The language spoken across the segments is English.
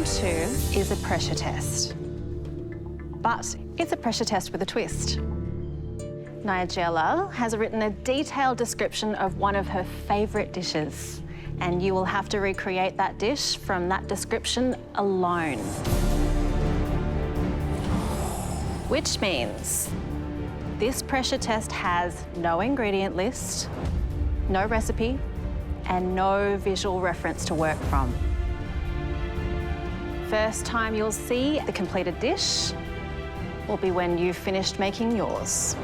Round 2 is a pressure test. But it's a pressure test with a twist. Nigella has written a detailed description of one of her favourite dishes, and you will have to recreate that dish from that description alone. Which means this pressure test has no ingredient list, no recipe, and no visual reference to work from. First time you'll see the completed dish will be when you've finished making yours.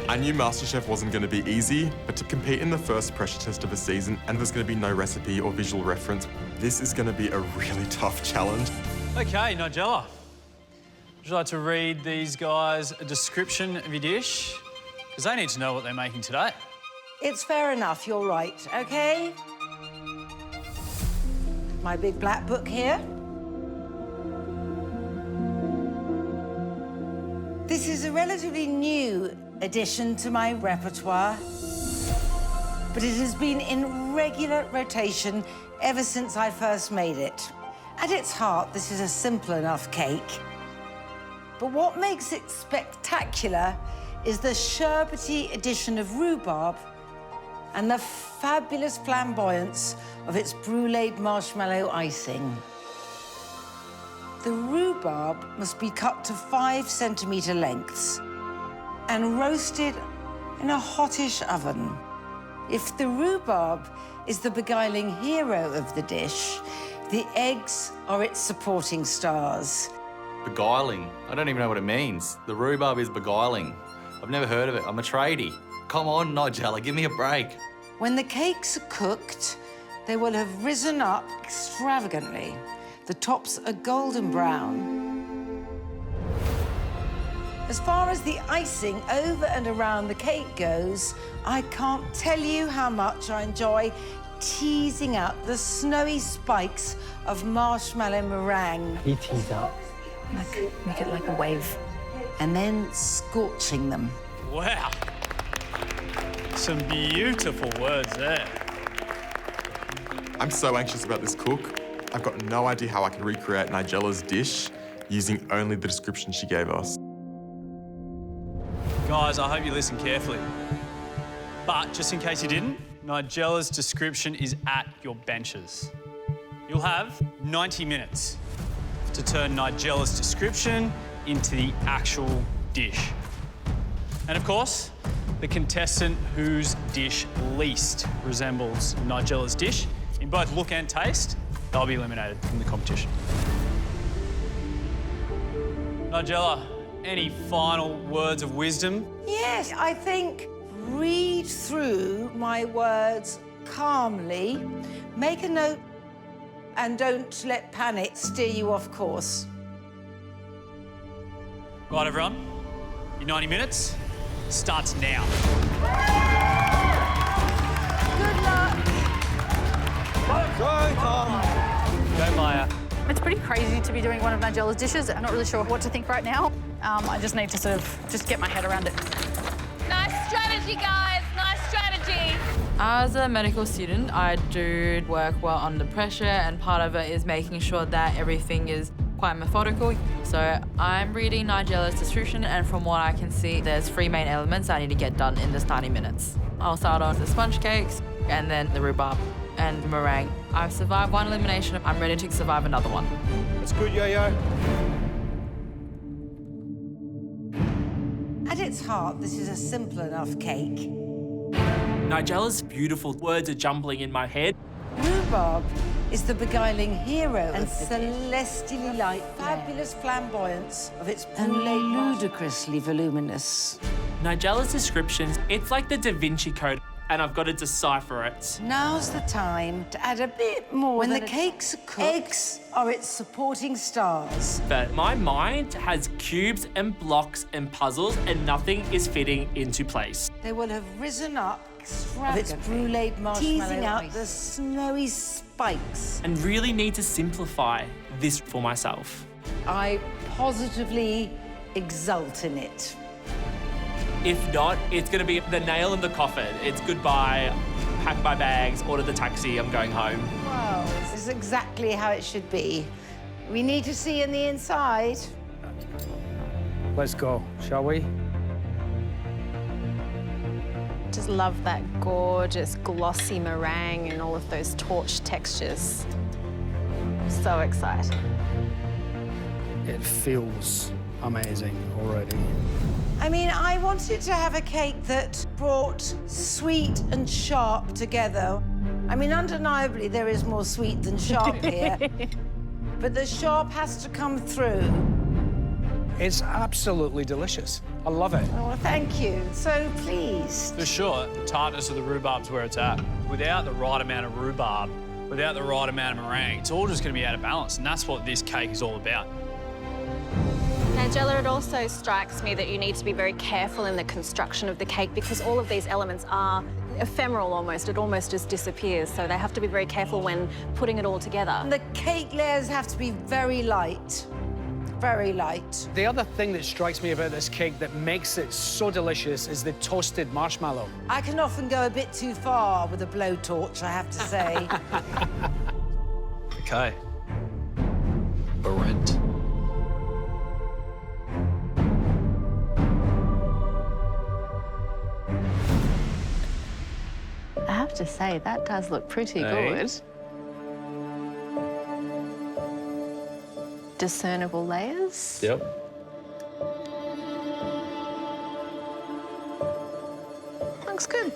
I knew MasterChef wasn't going to be easy, but to compete in the first pressure test of a season and there's going to be no recipe or visual reference, this is going to be a really tough challenge. OK, Nigella, would you like to read these guys a description of your dish? Because they need to know what they're making today. It's fair enough, you're right, OK? My big black book here. This is a relatively new addition to my repertoire, but it has been in regular rotation ever since I first made it. At its heart, this is a simple enough cake. But what makes it spectacular is the sherbety addition of rhubarb and the fabulous flamboyance of its bruleed marshmallow icing. The rhubarb must be cut to 5-centimetre lengths and roasted in a hottish oven. If the rhubarb is the beguiling hero of the dish, the eggs are its supporting stars. Beguiling? I don't even know what it means. The rhubarb is beguiling. I've never heard of it. I'm a tradie. Come on, Nigella, give me a break. When the cakes are cooked, they will have risen up extravagantly. The tops are golden brown. As far as the icing over and around the cake goes, I can't tell you how much I enjoy teasing out the snowy spikes of marshmallow meringue. You tease out. Make it like a wave. And then scorching them. Wow. Some beautiful words there. I'm so anxious about this cook. I've got no idea how I can recreate Nigella's dish using only the description she gave us. Guys, I hope you listened carefully. But just in case you didn't, Nigella's description is at your benches. You'll have 90 minutes to turn Nigella's description into the actual dish. And of course, the contestant whose dish least resembles Nigella's dish, in both look and taste, they'll be eliminated from the competition. Nigella, any final words of wisdom? Yes, I think read through my words calmly, make a note, and don't let panic steer you off course. Right, everyone, your 90 minutes starts now. Good luck. Go, Maya. It's pretty crazy to be doing one of Nigella's dishes. I'm not really sure what to think right now. I just need to sort of just get my head around it. Nice strategy, guys. Nice strategy. As a medical student, I do work well under pressure, and part of it is making sure that everything is quite methodical. So I'm reading Nigella's description, and from what I can see, there's 3 main elements I need to get done in this 90 minutes. I'll start on the sponge cakes, and then the rhubarb and meringue. I've survived one elimination. I'm ready to survive another one. That's good, yo-yo. At its heart, this is a simple enough cake. Nigella's beautiful words are jumbling in my head. Rhubarb is the beguiling hero and celestially light, fabulous flamboyance of its and ludicrously voluminous. Nigella's descriptions, it's like the Da Vinci Code, and I've got to decipher it. Now's the time to add a bit more. When the cakes are cooked, eggs are its supporting stars. But my mind has cubes and blocks and puzzles, and nothing is fitting into place. They will have risen up of its bruleed marshmallow, teasing out the snowy spikes. And really need to simplify this for myself. I positively exult in it. If not, it's going to be the nail in the coffin. It's goodbye, pack my bags, order the taxi, I'm going home. Wow. smells. This is exactly how it should be. We need to see in the inside. Let's go, shall we? Just love that gorgeous glossy meringue and all of those torch textures. So excited. It feels amazing already. I mean, I wanted to have a cake that brought sweet and sharp together. I mean, undeniably, there is more sweet than sharp here. But the sharp has to come through. It's absolutely delicious. I love it. Oh, well, thank you. So pleased. For sure, the tartness of the rhubarb's where it's at. Without the right amount of rhubarb, without the right amount of meringue, it's all just going to be out of balance, and that's what this cake is all about. Nigella, it also strikes me that you need to be very careful in the construction of the cake because all of these elements are ephemeral almost. It almost just disappears, so they have to be very careful when putting it all together. The cake layers have to be very light. Very light. The other thing that strikes me about this cake that makes it so delicious is the toasted marshmallow. I can often go a bit too far with a blowtorch, I have to say. Okay. Brent. I have to say, that does look pretty good. Discernible layers. Yep. Looks good.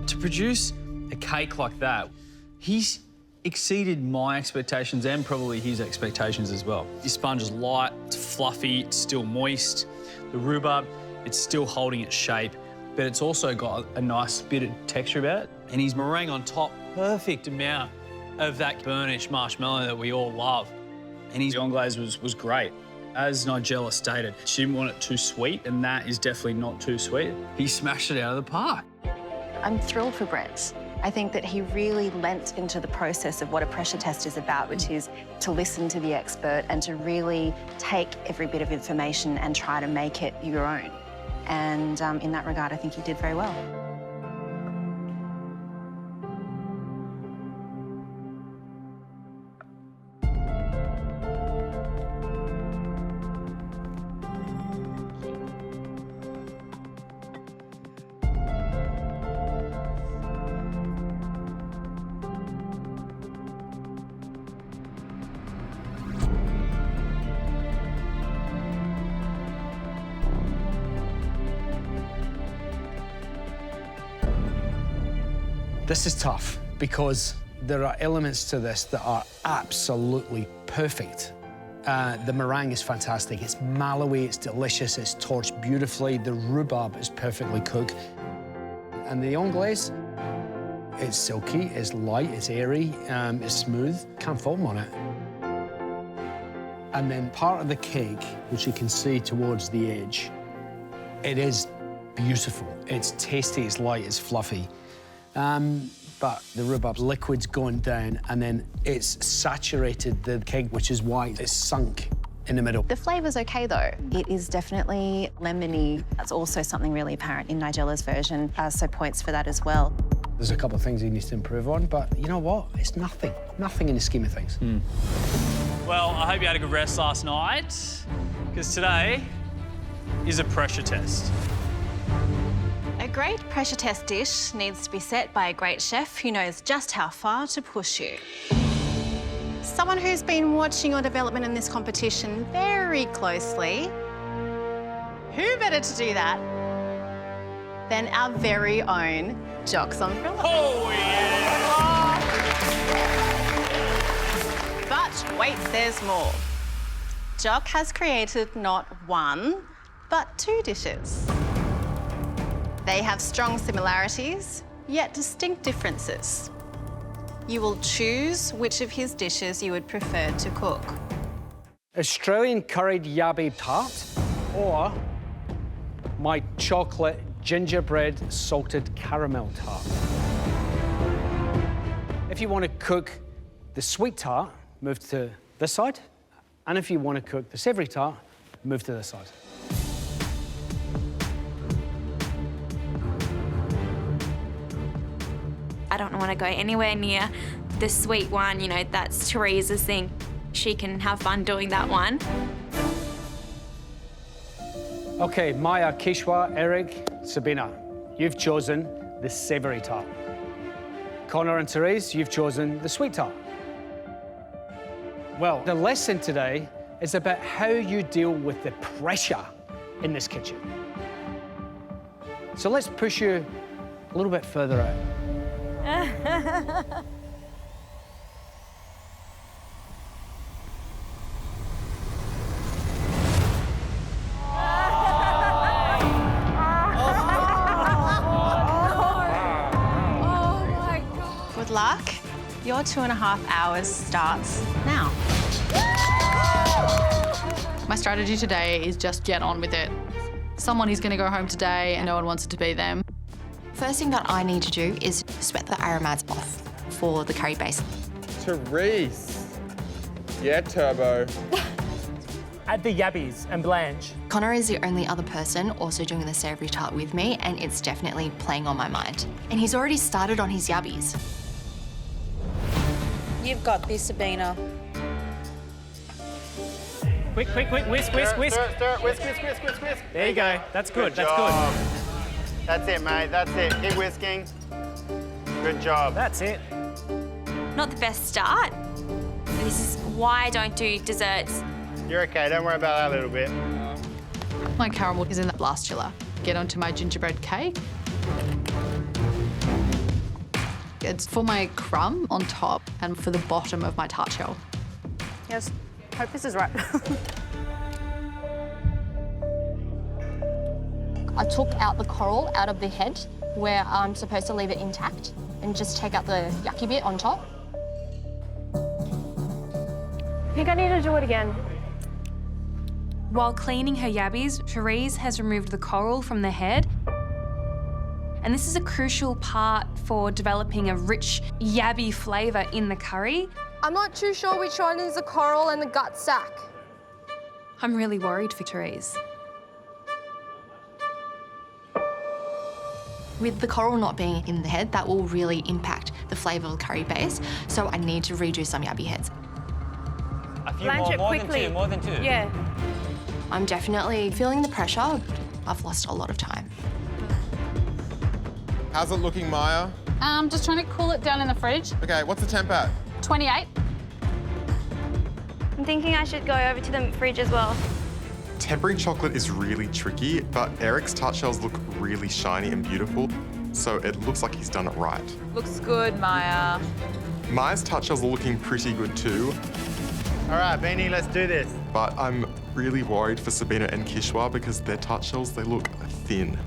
To produce a cake like that, he's exceeded my expectations and probably his expectations as well. His sponge is light, it's fluffy, it's still moist. The rhubarb, it's still holding its shape, but it's also got a nice bit of texture about it. And his meringue on top, perfect amount of that burnished marshmallow that we all love. And his anglaise was great. As Nigella stated, she didn't want it too sweet, and that is definitely not too sweet. He smashed it out of the park. I'm thrilled for Brent. I think that he really lent into the process of what a pressure test is about, which is to listen to the expert and to really take every bit of information and try to make it your own. And in that regard, I think he did very well. This is tough because there are elements to this that are absolutely perfect. The meringue is fantastic. It's mallowy, it's delicious, it's torched beautifully. The rhubarb is perfectly cooked. And the anglaise, it's silky, it's light, it's airy, it's smooth. Can't fault on it. And then part of the cake, which you can see towards the edge, it is beautiful. It's tasty, it's light, it's fluffy. But the rhubarb liquid's going down, and then it's saturated the cake, which is why it's sunk in the middle. The flavour's okay, though. It is definitely lemony. That's also something really apparent in Nigella's version, so points for that as well. There's a couple of things he needs to improve on, but you know what? It's nothing. Nothing in the scheme of things. Well, I hope you had a good rest last night, because today is a pressure test. A great pressure test dish needs to be set by a great chef who knows just how far to push you. Someone who's been watching your development in this competition very closely. Who better to do that than our very own Jock's umbrella? Oh, yeah! But wait, there's more. Jock has created not one, but two dishes. They have strong similarities, yet distinct differences. You will choose which of his dishes you would prefer to cook. Australian curried yabby tart or my chocolate gingerbread salted caramel tart. If you want to cook the sweet tart, move to this side. And if you want to cook the savoury tart, move to this side. I don't want to go anywhere near the sweet one, you know, that's Teresa's thing. She can have fun doing that one. Okay, Maya, Kishwa, Eric, Sabina, you've chosen the savoury tart. Connor and Therese, you've chosen the sweet tart. Well, the lesson today is about how you deal with the pressure in this kitchen. So let's push you a little bit further out. Good luck. Your 2.5 hours starts now. My strategy today is just get on with it. Someone is going to go home today and no one wants it to be them. First thing that I need to do is sweat the aromats off for the curry base. Therese. Yeah, Turbo. Add the yabbies and blanch. Connor is the only other person also doing the savoury tart with me, and it's definitely playing on my mind. And he's already started on his yabbies. You've got this, Sabina. Quick, quick, quick, whisk, whisk, whisk. Stir, whisk, whisk, whisk, whisk, whisk. There you go. That's good, Good that's job. good. That's it, mate, that's it. Keep whisking. Good job. That's it. Not the best start. This is why I don't do desserts. You're okay, don't worry about that a little bit. My caramel is in the blast chiller. Get onto my gingerbread cake. It's for my crumb on top and for the bottom of my tart shell. Yes, hope this is right. I took out the coral out of the head where I'm supposed to leave it intact and just take out the yucky bit on top. I think I need to do it again. While cleaning her yabbies, Therese has removed the coral from the head. And this is a crucial part for developing a rich yabby flavour in the curry. I'm not too sure which one is the coral and the gut sack. I'm really worried for Therese. With the coral not being in the head, that will really impact the flavour of the curry base, so I need to redo some yabby heads. A few Blanch it quickly. More than two. Yeah. I'm definitely feeling the pressure. I've lost a lot of time. How's it looking, Maya? Just trying to cool it down in the fridge. Okay, what's the temp at? 28. I'm thinking I should go over to the fridge as well. Tempering chocolate is really tricky, but Eric's tart shells look really shiny and beautiful, so it looks like he's done it right. Looks good, Maya. Maya's tart shells are looking pretty good too, All right, Beanie, let's do this. but I'm really worried for Sabina and Kishwa because their tart shells, they look thin.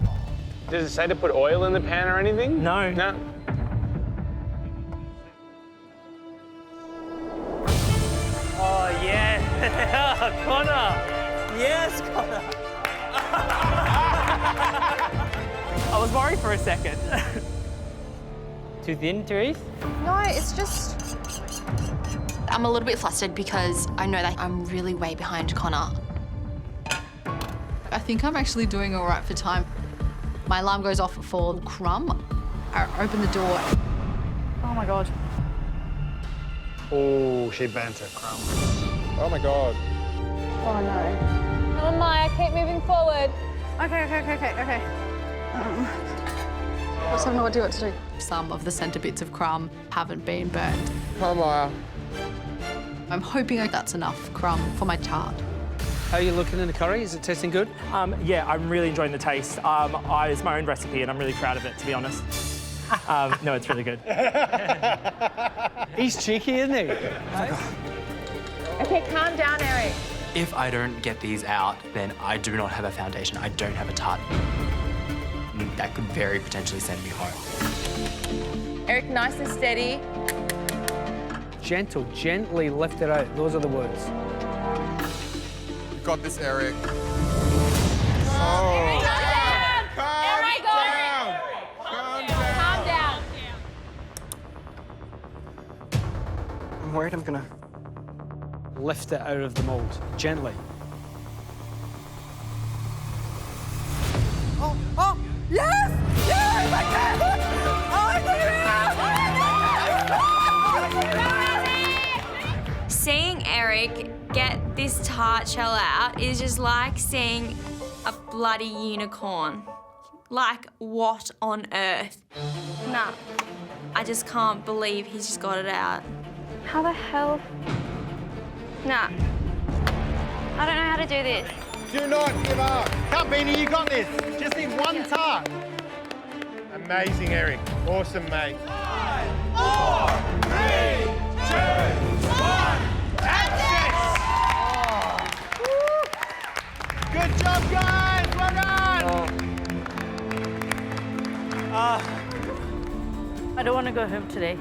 Does it say to put oil in the pan or anything? No. No. Oh, yeah. Connor. Yes, Connor. I was worried for a second. Too thin, Therese? No, it's just... I'm a little bit flustered because I know that I'm really way behind Connor. I think I'm actually doing all right for time. My alarm goes off for crumb. I open the door. Oh my God. Oh, she burnt her crumb. Oh my God. Oh no. Come on, Maya, keep moving forward. Okay. I just have no idea what to do. Some of the centre bits of crumb haven't been burnt. Come on, Maya. I'm hoping that's enough crumb for my tart. How are you looking in the curry? Is it tasting good? Yeah, I'm really enjoying the taste. It's my own recipe and I'm really proud of it, to be honest. No, it's really good. He's cheeky, isn't he? Okay, calm down, Eric. If I don't get these out, then I do not have a foundation. I don't have a tart. That could very potentially send me home. Eric, nice and steady. Gentle, gently lift it out. Those are the words. You got this, Eric. Eric, go! worried I'm gonna... Lift it out of the mould, gently. Oh, yes! Yes, I can! Oh, I Seeing Eric get this tart shell out is just like seeing a bloody unicorn. Like, what on earth? Nah. I just can't believe he's just got it out. How the hell? Nah. I don't know how to do this. Do not give up. Come, Beanie, you got this. Just need one tart. Amazing, Eric. Awesome, mate. 5, 4, 3, 2, 1. Good job, guys. Well done. I don't want to go home today.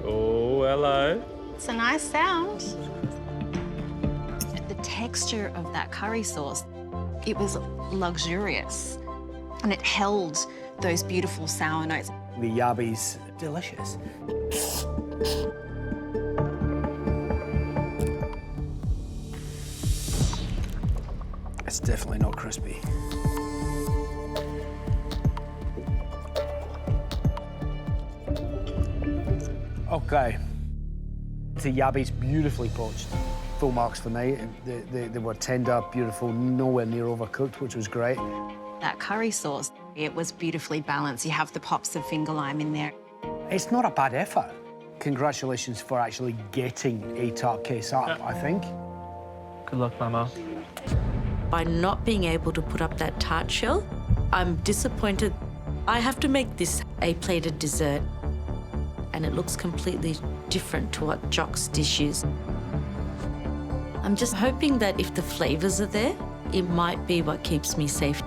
Oh, hello. It's a nice sound. The texture of that curry sauce, it was luxurious. And it held those beautiful sour notes. The yabi's delicious. It's definitely not crispy. Okay. The yabi's beautifully poached. Full marks for me. They were tender, beautiful, nowhere near overcooked, which was great. That curry sauce, it was beautifully balanced. You have the pops of finger lime in there. It's not a bad effort. Congratulations for actually getting a tart case up, I think. Good luck, Mama. By not being able to put up that tart shell, I'm disappointed. I have to make this a plated dessert, and it looks completely different to what Jock's dish is. I'm just hoping that if the flavours are there, it might be what keeps me safe.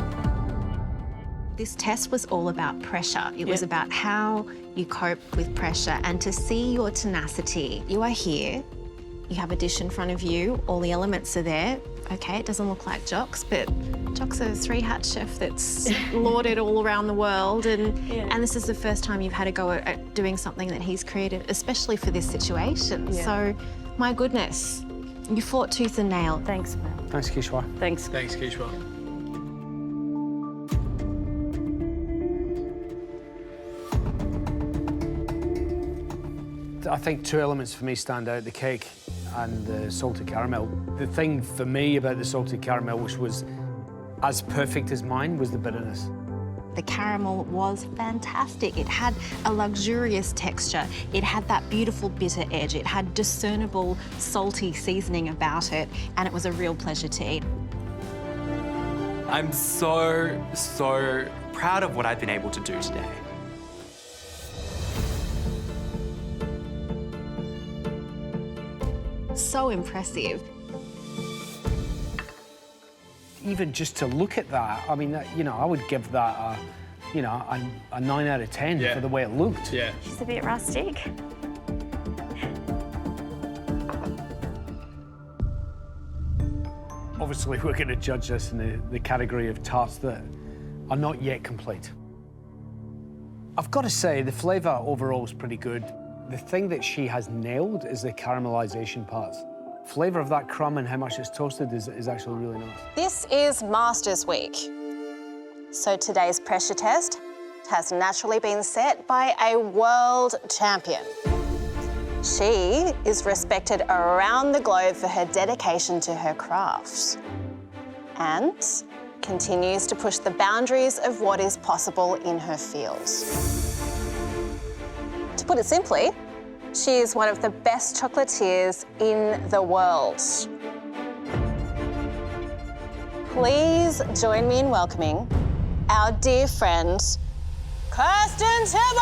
This test was all about pressure. It was about how you cope with pressure and to see your tenacity. You are here, you have a dish in front of you, all the elements are there. Okay, it doesn't look like Jock's, but Jock's a 3-hat chef that's lauded all around the world, and this is the first time you've had a go at doing something that he's created, especially for this situation. Yeah. So, my goodness, you fought tooth and nail. Thanks, man. Thanks, Kishwa. Thanks. Thanks, Kishwa. I think 2 elements for me stand out, the cake and the salted caramel. The thing for me about the salted caramel, which was as perfect as mine, was the bitterness. The caramel was fantastic. It had a luxurious texture. It had that beautiful bitter edge. It had discernible salty seasoning about it, and it was a real pleasure to eat. I'm so proud of what I've been able to do today. So impressive. Even just to look at that, I mean, you know, I would give that a 9 out of 10 for the way it looked. Yeah. She's a bit rustic. Obviously, we're going to judge this in the category of tarts that are not yet complete. I've got to say, the flavour overall is pretty good. The thing that she has nailed is the caramelisation parts. Flavour of that crumb and how much it's toasted is actually really nice. This is Masters Week. So today's pressure test has naturally been set by a world champion. She is respected around the globe for her dedication to her craft and continues to push the boundaries of what is possible in her field. To put it simply, she is one of the best chocolatiers in the world. Please join me in welcoming our dear friend, Kirsten Tibbles!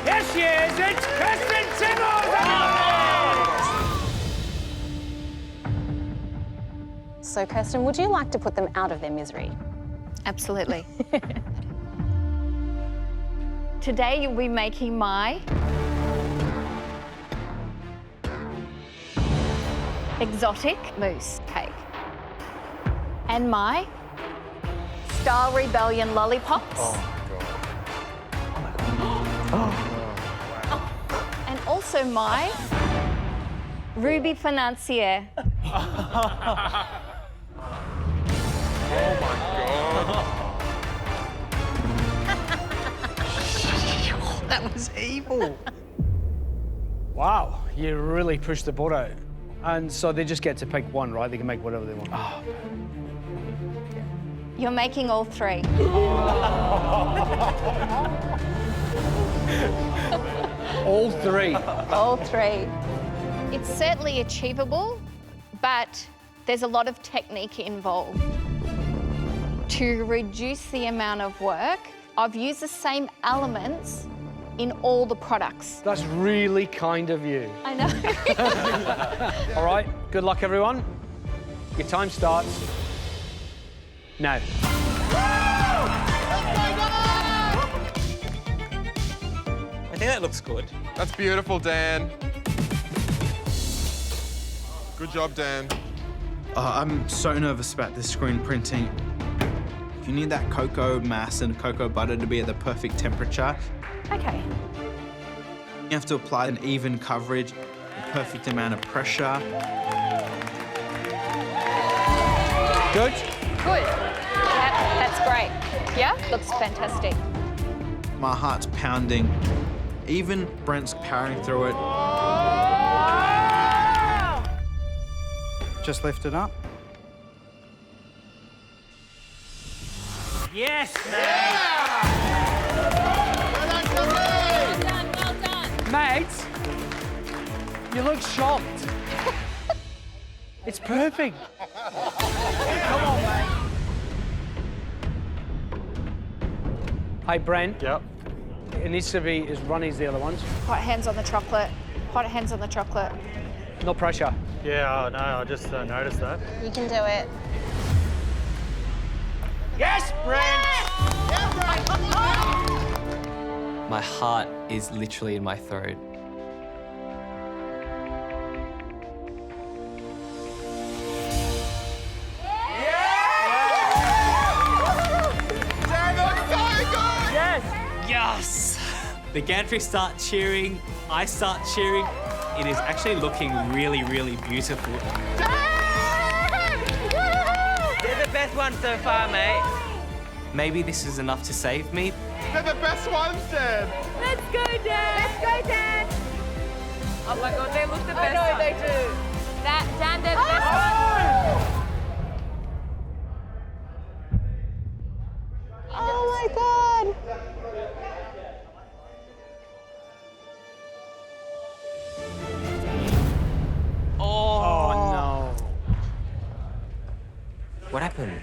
Yes, she is. It's Kirsten Tibbles! So, Kirsten, would you like to put them out of their misery? Absolutely. Today you'll be making my exotic mousse cake. And my Star Rebellion lollipops. And also my Ruby Financier. That was evil. Wow, you really pushed the boat out. And so they just get to pick one, right? They can make whatever they want. Oh. You're making all three. All three? All three. It's certainly achievable, but there's a lot of technique involved. To reduce the amount of work, I've used the same elements in all the products. That's really kind of you. I know. All right, good luck, everyone. Your time starts now. I think that looks good. That's beautiful, Dan. Good job, Dan. I'm so nervous about this screen printing. You need that cocoa mass and cocoa butter to be at the perfect temperature. Okay. You have to apply an even coverage, the perfect amount of pressure. Good? Good. That's great. Yeah, looks fantastic. My heart's pounding. Even Brent's powering through it. Just lift it up. Yes, Well done. Mate, you look shocked. It's perfect. Come on, mate. Hi, Brent. Yep. It needs to be as runny as the other ones. Hot hands on the chocolate. Hot hands on the chocolate. No pressure. Yeah, no, I just noticed that. You can do it. Yes, Brent! My heart is literally in my throat. Yes! The gantry start cheering, I start cheering. It is actually looking really, really beautiful. They're the best ones so far, mate. Maybe this is enough to save me. They're the best ones, Dan. Let's go, Dan. Let's go, Dan. Oh my God, they look the best. I know they do. Dan, they're the best ones. Oh my God. Oh, no. What happened?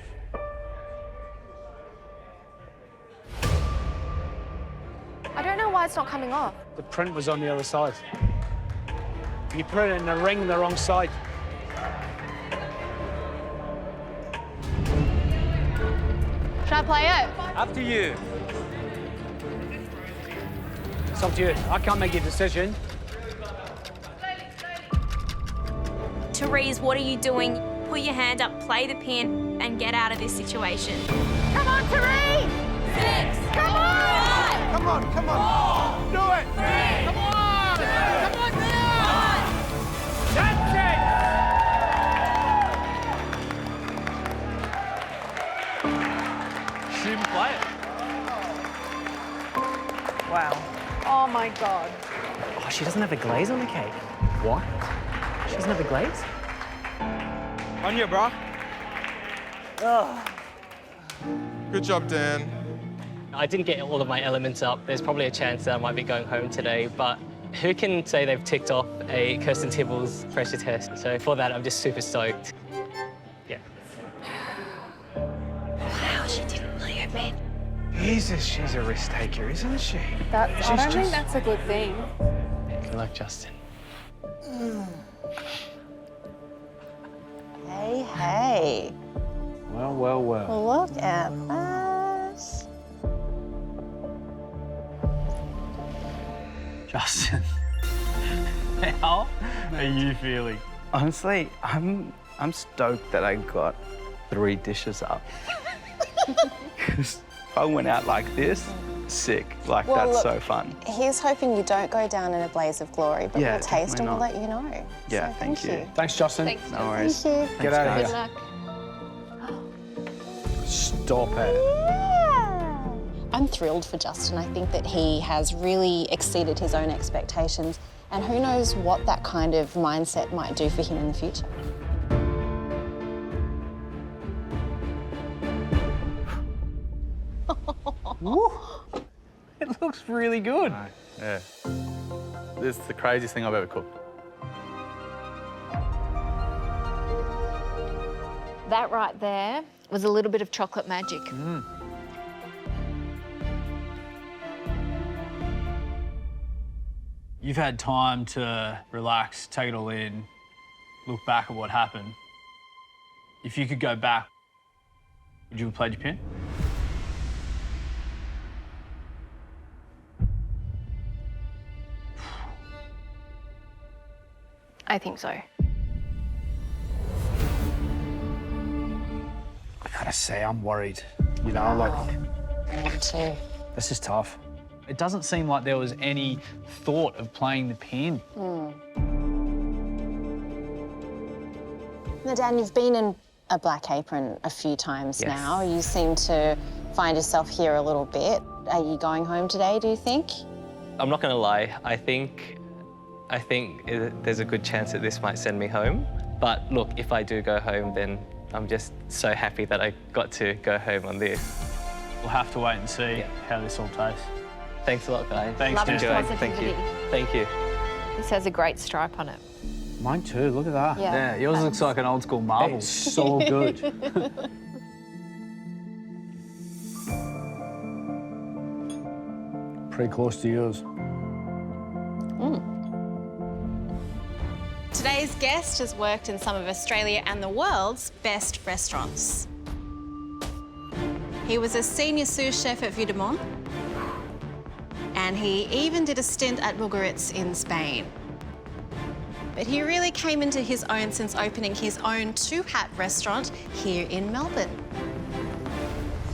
I don't know why it's not coming off. The print was on the other side. You put it in the ring the wrong side. Should I play it? Up to you. It's up to you. I can't make a decision. Therese, what are you doing? Put your hand up, play the pin, and get out of this situation. Come on, Therese! 6. Come on! Come on, come on. Do it. 3. Come on. Come on, Leon! That's it! She didn't play it. Wow. Oh my God. Oh, she doesn't have a glaze on the cake. What? She doesn't have a glaze? On you, bro. Good job, Dan. I didn't get all of my elements up. There's probably a chance that I might be going home today, but who can say they've ticked off a Kirsten Tibble's pressure test? So for that, I'm just super stoked. Yeah. Wow, she didn't play it, man. Jesus, she's a risk taker, isn't she? I don't think that's a good thing. Good luck, Justin. Hey, hey. Well, well, well. Look at that. Justin, how are you feeling? Honestly, I'm stoked that I got 3 dishes up. Because if I went out like this, sick. Like, Well, that's look, so fun. He's hoping you don't go down in a blaze of glory, but Yeah, we'll taste and we'll definitely let you know. Yeah, So thank you. Thanks, Justin. Thanks, No worries. Thank you. Get out of guys. here. Good luck. Stop it. I'm thrilled for Justin. I think that he has really exceeded his own expectations, and who knows what that kind of mindset might do for him in the future. It looks really good. Yeah. This is the craziest thing I've ever cooked. That right there was a little bit of chocolate magic. You've had time to relax, take it all in, look back at what happened. If you could go back, would you have played your pin? I think so. I gotta say, I'm worried. You know, Me too. this is tough. It doesn't seem like there was any thought of playing the pin. Now, Dan, you've been in a black apron a few times Yes. now. You seem to find yourself here a little bit. Are you going home today, do you think? I'm not going to lie. I think there's a good chance that this might send me home. But look, if I do go home, then I'm just so happy that I got to go home on this. We'll have to wait and see how this all tastes. Thanks a lot, guys. Thanks, Love his Enjoy. Thank you. positivity. Thank you. This has a great stripe on it. Mine too, look at that. Yeah. Yours looks like an old school marble. It's so good. Pretty close to yours. Today's guest has worked in some of Australia and the world's best restaurants. He was a senior sous chef at Vue de Monde, and he even did a stint at Mugaritz in Spain. But he really came into his own since opening his own two-hat restaurant here in Melbourne.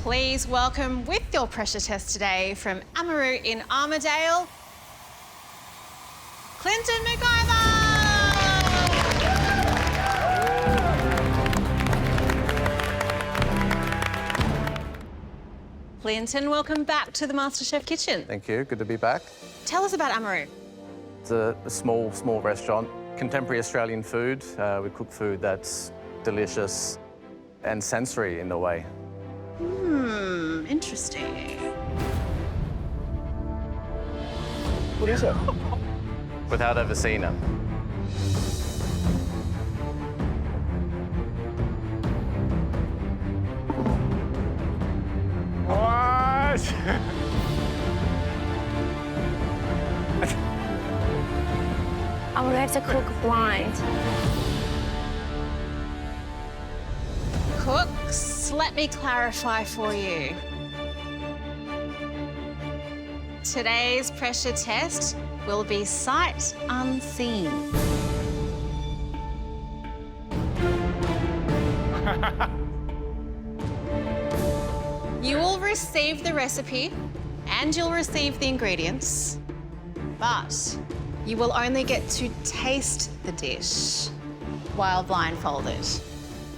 Please welcome with your pressure test today from Amaru in Armadale, Clinton McIver! Clinton, welcome back to the MasterChef kitchen. Thank you. Good to be back. Tell us about Amaru. It's a small restaurant. Contemporary Australian food. We cook food that's delicious and sensory in a way. Interesting. What is it? Without ever seeing it. What? I'm gonna have to cook blind. Cooks, let me clarify for you. Today's pressure test will be sight unseen. You will receive the recipe and you'll receive the ingredients, but you will only get to taste the dish while blindfolded.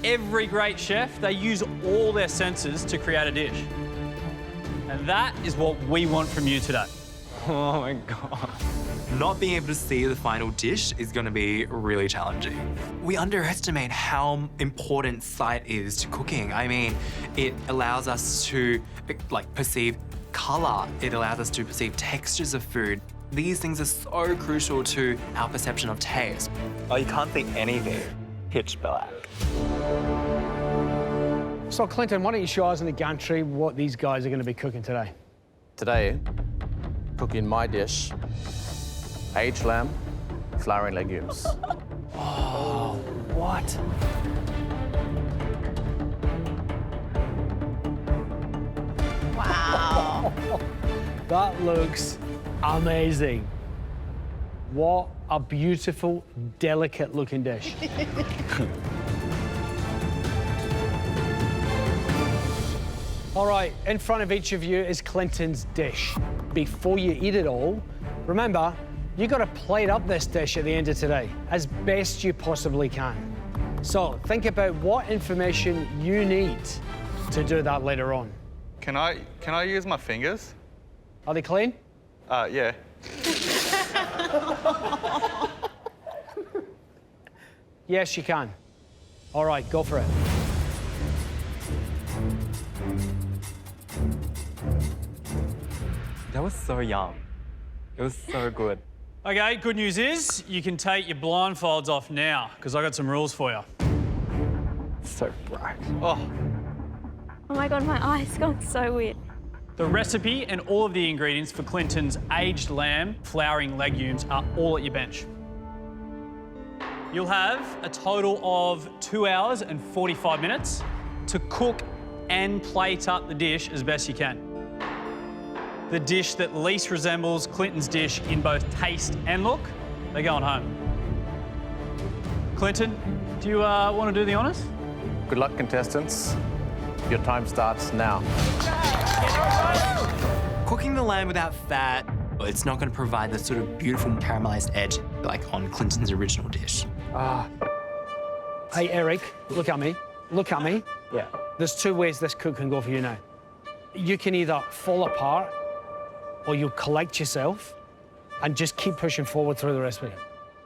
Every great chef, they use all their senses to create a dish. And that is what we want from you today. Oh my God. Not being able to see the final dish is going to be really challenging. We underestimate how important sight is to cooking. I mean, it allows us to perceive color. It allows us to perceive textures of food. These things are so crucial to our perception of taste. Oh, you can't see anything. Pitch black. So, Clinton, why don't you show us in the gantry what these guys are going to be cooking today? Today, cooking my dish, aged lamb, flowering legumes. Oh, what? Wow. That looks amazing. What a beautiful, delicate-looking dish. All right, in front of each of you is Clinton's dish. Before you eat it all, remember, you got to plate up this dish at the end of today as best you possibly can. So think about what information you need to do that later on. Can I use my fingers? Are they clean? Yeah. Yes, you can. All right, go for it. That was so yum. It was so good. Okay, good news is you can take your blindfolds off now, because I got some rules for you. So bright. Oh. Oh my God, my eyes gone so weird. The recipe and all of the ingredients for Clinton's aged lamb flowering legumes are all at your bench. You'll have a total of 2 hours and 45 minutes to cook and plate up the dish as best you can. The dish that least resembles Clinton's dish in both taste and look, they're going home. Clinton, do you want to do the honours? Good luck, contestants. Your time starts now. Cooking the lamb without fat, it's not going to provide the sort of beautiful caramelized edge like on Clinton's original dish. Hey, Eric, look at me. Look at me. Yeah. There's 2 ways this cook can go for you now. You can either fall apart or you'll collect yourself and just keep pushing forward through the recipe.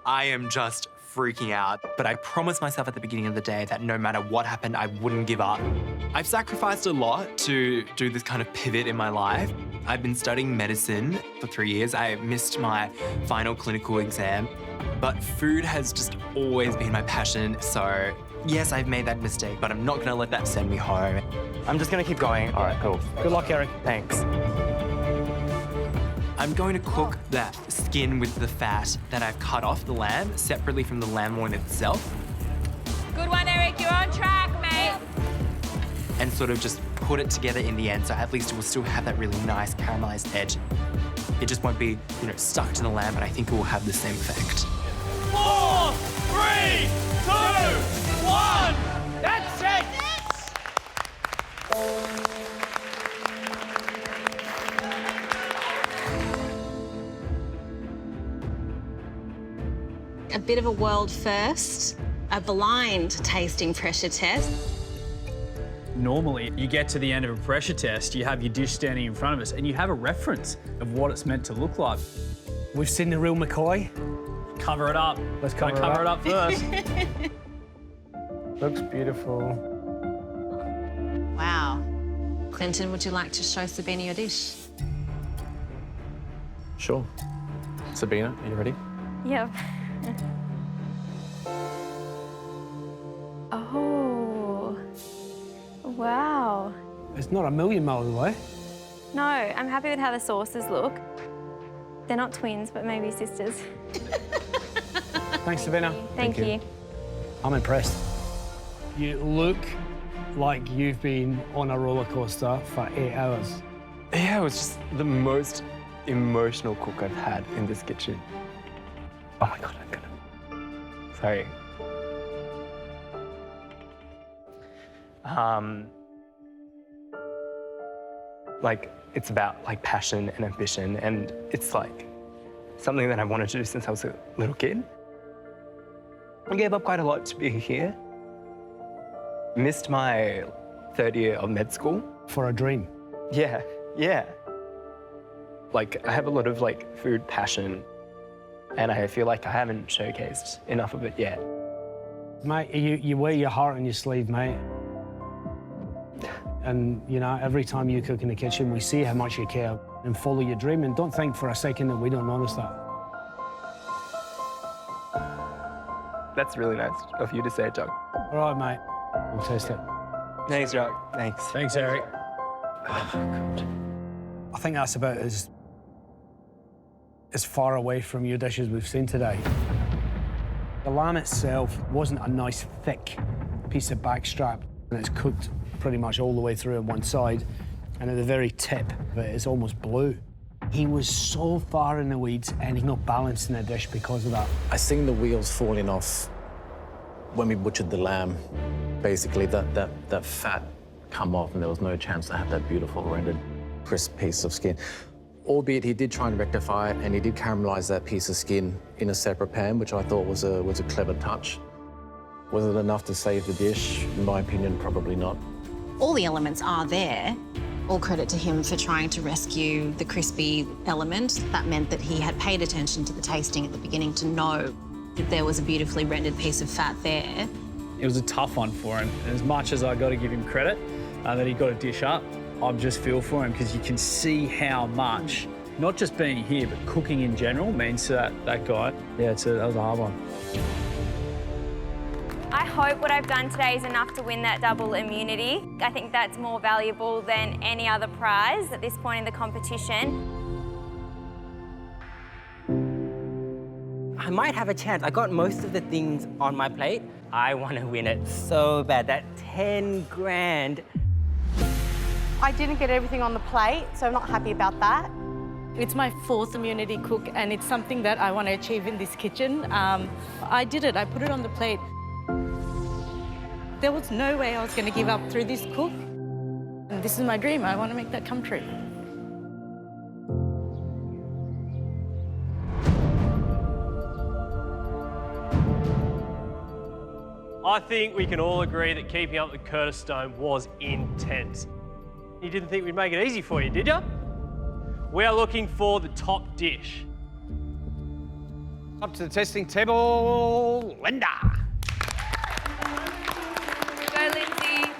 I am just freaking out, but I promised myself at the beginning of the day that no matter what happened, I wouldn't give up. I've sacrificed a lot to do this kind of pivot in my life. I've been studying medicine for 3 years. I missed my final clinical exam, but food has just always been my passion. So yes, I've made that mistake, but I'm not gonna let that send me home. I'm just gonna keep going. All right, cool. Good luck, Eric. Thanks. I'm going to cook that skin with the fat that I've cut off the lamb separately from the lamb loin itself. Good one, Eric. You're on track, mate. And sort of just put it together in the end, so at least it will still have that really nice caramelized edge. It just won't be, stuck to the lamb, but I think it will have the same effect. 4, 3, 2, 1. That's it. A bit of a world first, a blind tasting pressure test. Normally, you get to the end of a pressure test, you have your dish standing in front of us, and you have a reference of what it's meant to look like. We've seen the real McCoy. Cover it up. Let's cover it up first. Looks beautiful. Wow. Clinton, would you like to show Sabina your dish? Sure. Sabina, are you ready? Yep. Oh. Wow. It's not a million miles away. No, I'm happy with how the sauces look. They're not twins, but maybe sisters. Thanks, Sabina. Thank you. I'm impressed. You look like you've been on a roller coaster for 8 hours. Yeah, it was just the most emotional cook I've had in this kitchen. Oh my God, I'm gonna... Sorry. It's about passion and ambition, and it's something that I wanted to do since I was a little kid. I gave up quite a lot to be here. Missed my 3rd year of med school. For a dream. Yeah. I have a lot of food passion, and I feel like I haven't showcased enough of it yet. Mate, you wear your heart on your sleeve, mate. And, every time you cook in the kitchen, we see how much you care and follow your dream. And don't think for a second that we don't notice that. That's really nice of you to say, Jock. All right, mate. We'll taste it. Thanks, Jock. Thanks. Thanks, Eric. Oh, God. I think that's about as far away from your dish as we've seen today. The lamb itself wasn't a nice, thick piece of backstrap, and it's cooked pretty much all the way through on one side, and at the very tip of it, it's almost blue. He was so far in the weeds and he's not balanced in the dish because of that. I seen the wheels falling off when we butchered the lamb. Basically, that fat come off and there was no chance to have that beautiful rendered crisp piece of skin. Albeit he did try and rectify it and he did caramelize that piece of skin in a separate pan, which I thought was a clever touch. Was it enough to save the dish? In my opinion, probably not. All the elements are there. All credit to him for trying to rescue the crispy element. That meant that he had paid attention to the tasting at the beginning to know that there was a beautifully rendered piece of fat there. It was a tough one for him. As much as I got to give him credit that he got a dish up, I just feel for him because you can see how much, not just being here, but cooking in general means to that guy. Yeah, that was a hard one. I hope what I've done today is enough to win that double immunity. I think that's more valuable than any other prize at this point in the competition. I might have a chance. I got most of the things on my plate. I want to win it so bad. That 10 grand. I didn't get everything on the plate, so I'm not happy about that. It's my 4th immunity cook, and it's something that I want to achieve in this kitchen. I did it. I put it on the plate. There was no way I was going to give up through this cook. And this is my dream. I want to make that come true. I think we can all agree that keeping up with Curtis Stone was intense. You didn't think we'd make it easy for you, did you? We are looking for the top dish. Up to the testing table, Linda. Go, Lindsay.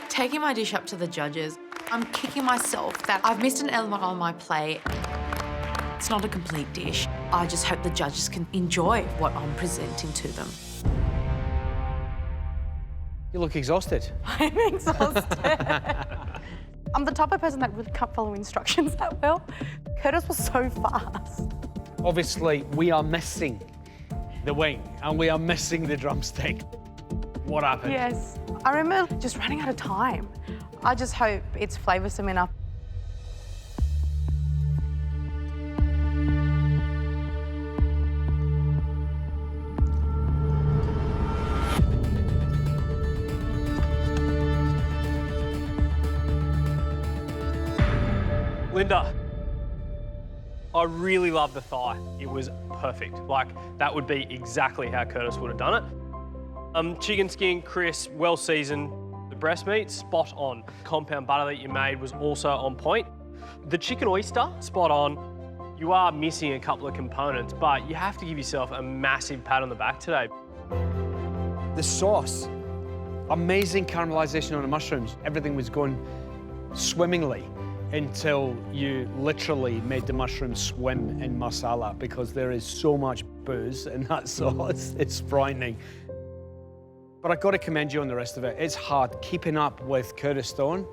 Taking my dish up to the judges, I'm kicking myself that I've missed an element on my plate. It's not a complete dish. I just hope the judges can enjoy what I'm presenting to them. You look exhausted. I'm exhausted. I'm the type of person that really can't follow instructions that well. Curtis was so fast. Obviously, we are missing the wing and we are missing the drumstick. What happened? Yes. I remember just running out of time. I just hope it's flavoursome enough. Linda, I really love the thigh. It was perfect. Like, that would be exactly how Curtis would have done it. Chicken skin, crisp, well seasoned. The breast meat, spot on. Compound butter that you made was also on point. The chicken oyster, spot on. You are missing a couple of components, but you have to give yourself a massive pat on the back today. The sauce, amazing caramelization on the mushrooms. Everything was going swimmingly until you literally made the mushrooms swim in masala because there is so much booze in that sauce. It's frightening. But I've got to commend you on the rest of it. It's hard keeping up with Curtis Stone.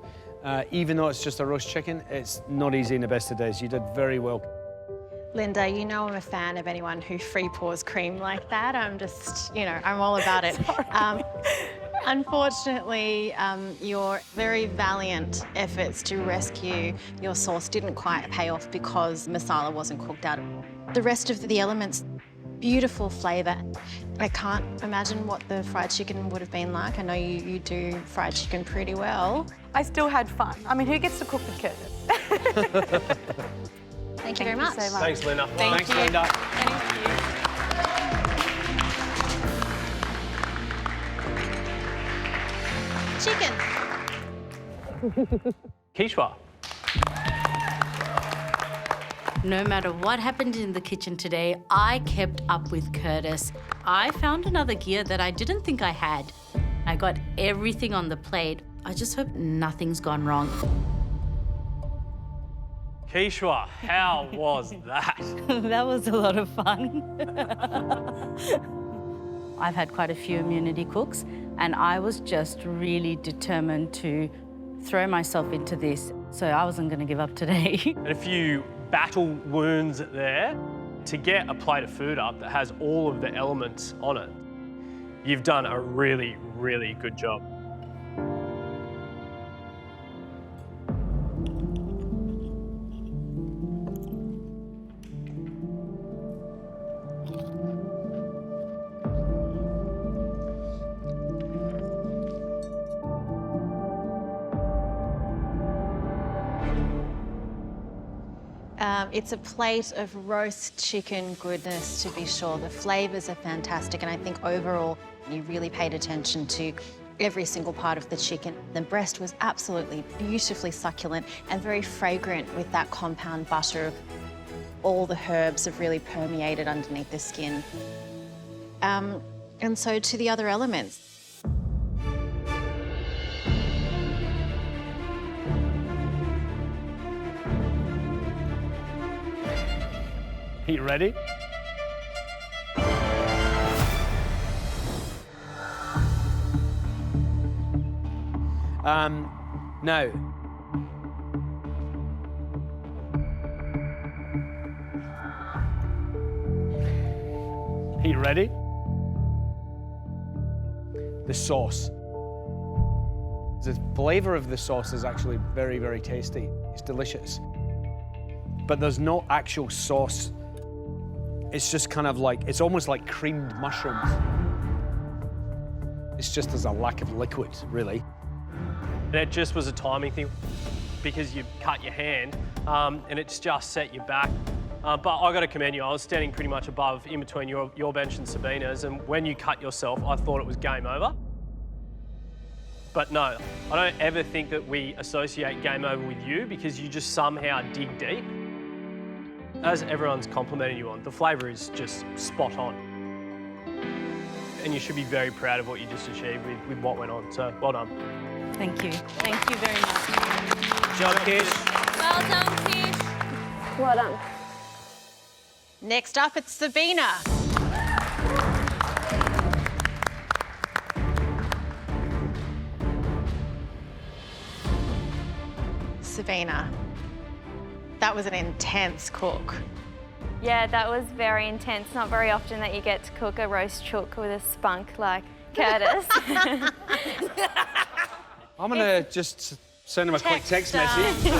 Even though it's just a roast chicken, it's not easy in the best of days. You did very well. Linda, you know I'm a fan of anyone who free pours cream like that. I'm just, I'm all about it. Unfortunately, your very valiant efforts to rescue your sauce didn't quite pay off because masala wasn't cooked out. The rest of the elements, beautiful flavour. I can't imagine what the fried chicken would have been like. I know you do fried chicken pretty well. I still had fun. I mean, who gets to cook with Curtis? Thank you very much. So much. Thanks, Linda. Thanks, Linda. Chicken. Quichua. No matter what happened in the kitchen today, I kept up with Curtis. I found another gear that I didn't think I had. I got everything on the plate. I just hope nothing's gone wrong. Quichua, how was that? That was a lot of fun. I've had quite a few immunity cooks, and I was just really determined to throw myself into this, so I wasn't going to give up today. And a few battle wounds there. To get a plate of food up that has all of the elements on it, you've done a really, really good job. It's a plate of roast chicken goodness, to be sure. The flavours are fantastic, and I think overall you really paid attention to every single part of the chicken. The breast was absolutely beautifully succulent and very fragrant with that compound butter. All the herbs have really permeated underneath the skin. And so to the other elements. Are you ready? Now, are you ready? The sauce. The flavour of the sauce is actually very, very tasty. It's delicious. But there's no actual sauce. It's just kind of like, it's almost like creamed mushrooms. It's just there's a lack of liquid, really. It just was a timing thing because you cut your hand and it's just set you back. But I got to commend you. I was standing pretty much above, in between your bench and Sabina's, and when you cut yourself, I thought it was game over. But no, I don't ever think that we associate game over with you because you just somehow dig deep. As everyone's complimenting you on, the flavour is just spot on. And you should be very proud of what you just achieved with what went on, so well done. Thank you. Thank you very much. Job, Kish. Well done, Kish. Well done. Next up, it's Sabina. Sabina, that was an intense cook. Yeah, that was very intense. Not very often that you get to cook a roast chook with a spunk like Curtis. I'm gonna just send him a quick text message.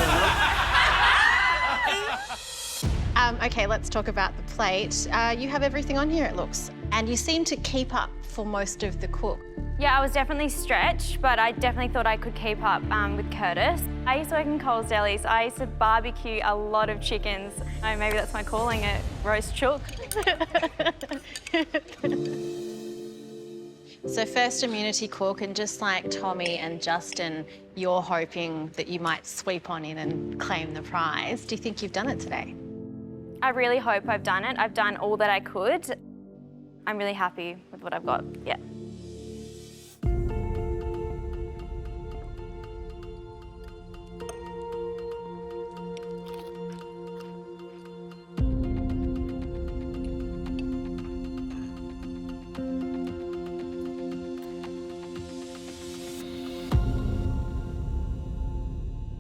Okay, let's talk about the plate. You have everything on here, it looks. And you seem to keep up for most of the cook. Yeah, I was definitely stretched, but I definitely thought I could keep up with Curtis. I used to work in Coles Delis. I used to barbecue a lot of chickens. Oh, maybe that's my calling, it roast chook. So first immunity cook, and just like Tommy and Justin, you're hoping that you might sweep on in and claim the prize. Do you think you've done it today? I really hope I've done it. I've done all that I could. I'm really happy with what I've got, yeah.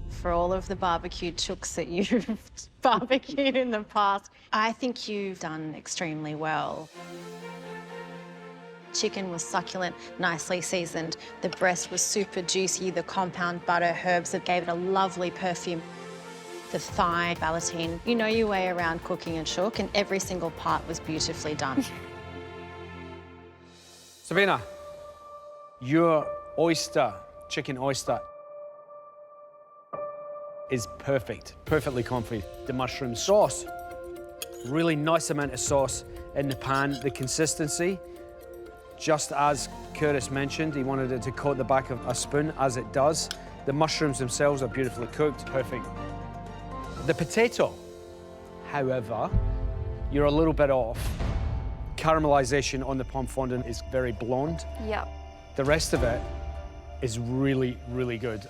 For all of the barbecued chooks that you've barbecued in the past, I think you've done extremely well. Chicken was succulent, nicely seasoned. The breast was super juicy. The compound butter, herbs that gave it a lovely perfume. The thigh, ballotine. You know your way around cooking a chook, and every single part was beautifully done. Sabina, your oyster, chicken oyster, is perfect, perfectly comfy. The mushroom sauce, really nice amount of sauce in the pan. The consistency, just as Curtis mentioned, he wanted it to coat the back of a spoon, as it does. The mushrooms themselves are beautifully cooked, perfect. The potato, however, you're a little bit off. Caramelization on the pomme fondant is very blonde. Yep. The rest of it is really, really good.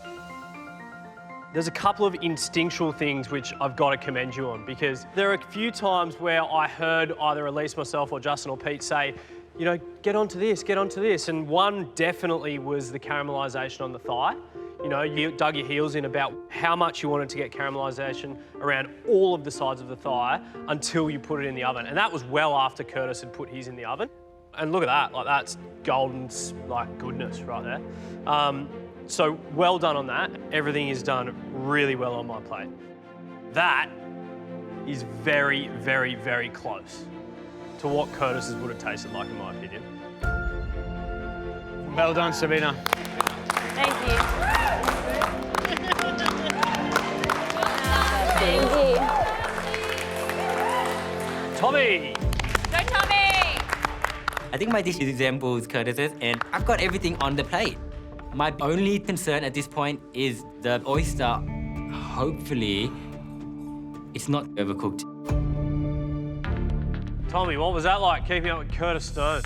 There's a couple of instinctual things which I've got to commend you on, because there are a few times where I heard either Elise, myself, or Justin or Pete say, you know, get onto this, get onto this. And one definitely was the caramelisation on the thigh. You know, you dug your heels in about how much you wanted to get caramelisation around all of the sides of the thigh until you put it in the oven. And that was well after Curtis had put his in the oven. And look at that, like that's golden, like goodness right there. So well done on that. Everything is done really well on my plate. That is very, very, very close to what Curtis's would have tasted like, in my opinion. Well done, Sabina. Thank you. Thank you. Tommy. Go, Tommy! I think my dish resembles Curtis's, and I've got everything on the plate. My only concern at this point is the oyster. Hopefully, it's not overcooked. Tommy, what was that like, keeping up with Curtis Stone?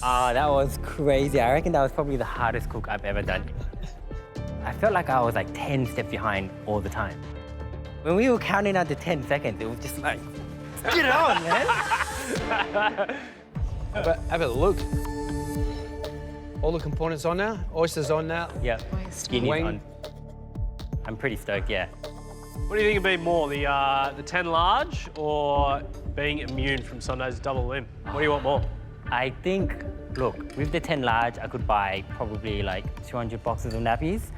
Oh, that was crazy. I reckon that was probably the hardest cook I've ever done. I felt like I was like 10 steps behind all the time. When we were counting down to 10 seconds, it was just like, get it on, man. Have a look. All the components on now. Oysters on now. Yeah. Skinny on. I'm pretty stoked, yeah. What do you think would be more, the 10 large or being immune from Sunday's double limb? What do you want more? I think, look, with the 10 large, I could buy probably like 200 boxes of nappies.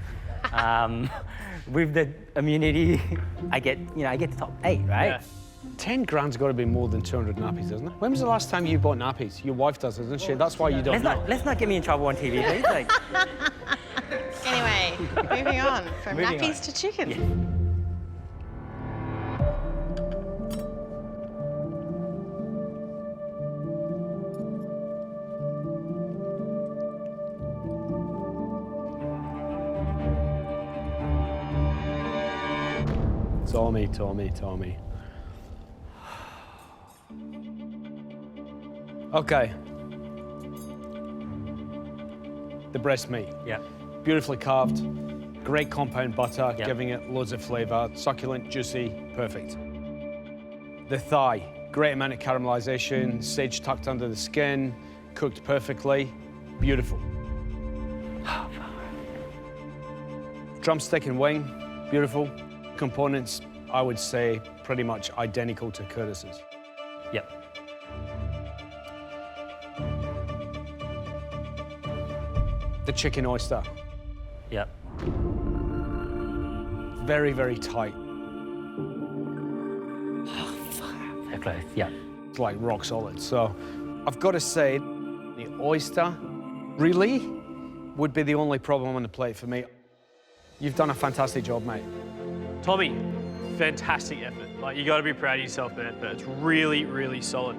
With the immunity, I get the top 8, right? Yeah. 10 grand's got to be more than 200 nappies, doesn't it? When was the last time you bought nappies? Your wife does, doesn't she? That's why you don't know. Let's not get me in trouble on TV, please. Like... Anyway, moving on from nappies to chicken. Yeah. Tommy. Okay. The breast meat. Yeah. Beautifully carved, great compound butter, Yep. giving it loads of flavour, succulent, juicy, perfect. The thigh, great amount of caramelisation, sage tucked under the skin, cooked perfectly, beautiful. Drumstick and wing, beautiful. Components, I would say, pretty much identical to Curtis's. Yep. The chicken oyster. Yep. Very, very tight. So close, yeah. It's like rock solid. So I've got to say, the oyster really would be the only problem on the plate for me. You've done a fantastic job, mate. Tommy, fantastic effort. Like, you got to be proud of yourself, man. But it's really, really solid.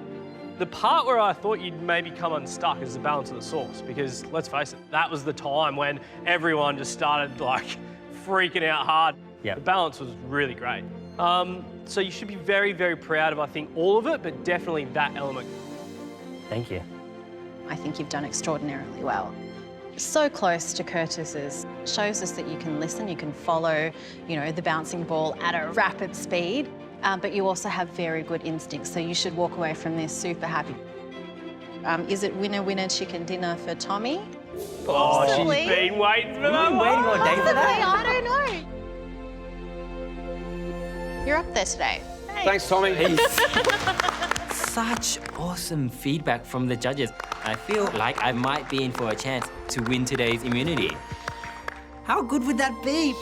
The part where I thought you'd maybe come unstuck is the balance of the sauce, because let's face it, that was the time when everyone just started like freaking out hard. Yeah. The balance was really great. So you should be very, very proud of, I think, all of it, but definitely that element. Thank you. I think you've done extraordinarily well. So close to Curtis's. Shows us that you can listen, you can follow, the bouncing ball at a rapid speed, but you also have very good instincts, so you should walk away from this super happy. Is it winner chicken dinner for Tommy? Oh, Possibly. she's been waiting for that. Waiting all day for that. I don't know. You're up there today. Thanks, Tommy. Such awesome feedback from the judges. I feel like I might be in for a chance to win today's immunity. How good would that be?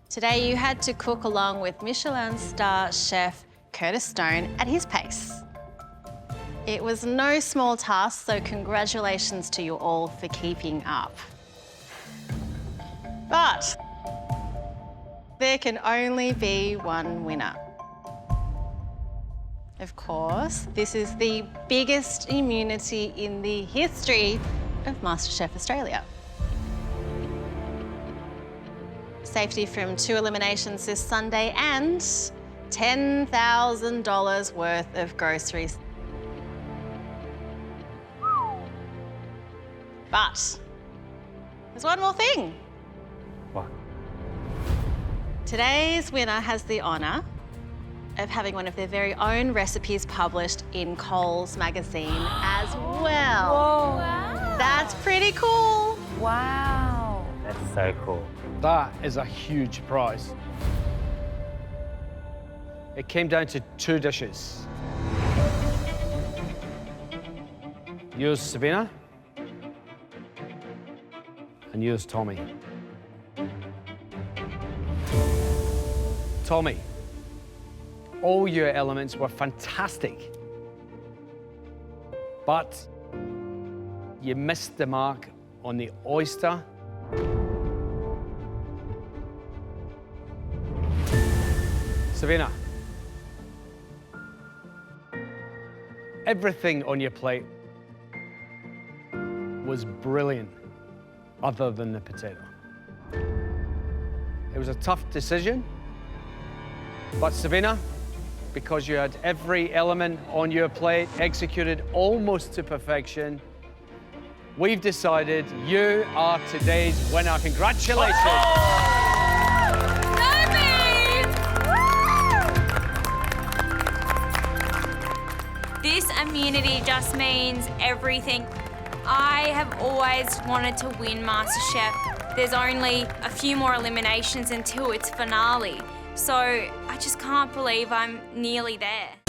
Today you had to cook along with Michelin star chef Curtis Stone at his pace. It was no small task, so congratulations to you all for keeping up. But there can only be one winner. Of course, this is the biggest immunity in the history of MasterChef Australia. Safety from 2 eliminations this Sunday and $10,000 worth of groceries. But there's one more thing. What? Today's winner has the honour of having one of their very own recipes published in Coles magazine as well. Whoa. Wow. That's pretty cool. Wow. That's so cool. That is a huge prize. It came down to 2 dishes. Yours, Sabina, and yours, Tommy. Tommy, all your elements were fantastic, but you missed the mark on the oyster Savina, everything on your plate was brilliant, other than the potato. It was a tough decision, but Savina, because you had every element on your plate executed almost to perfection, we've decided you are today's winner. Congratulations. This immunity just means everything. I have always wanted to win MasterChef. There's only a few more eliminations until its finale. So I just can't believe I'm nearly there.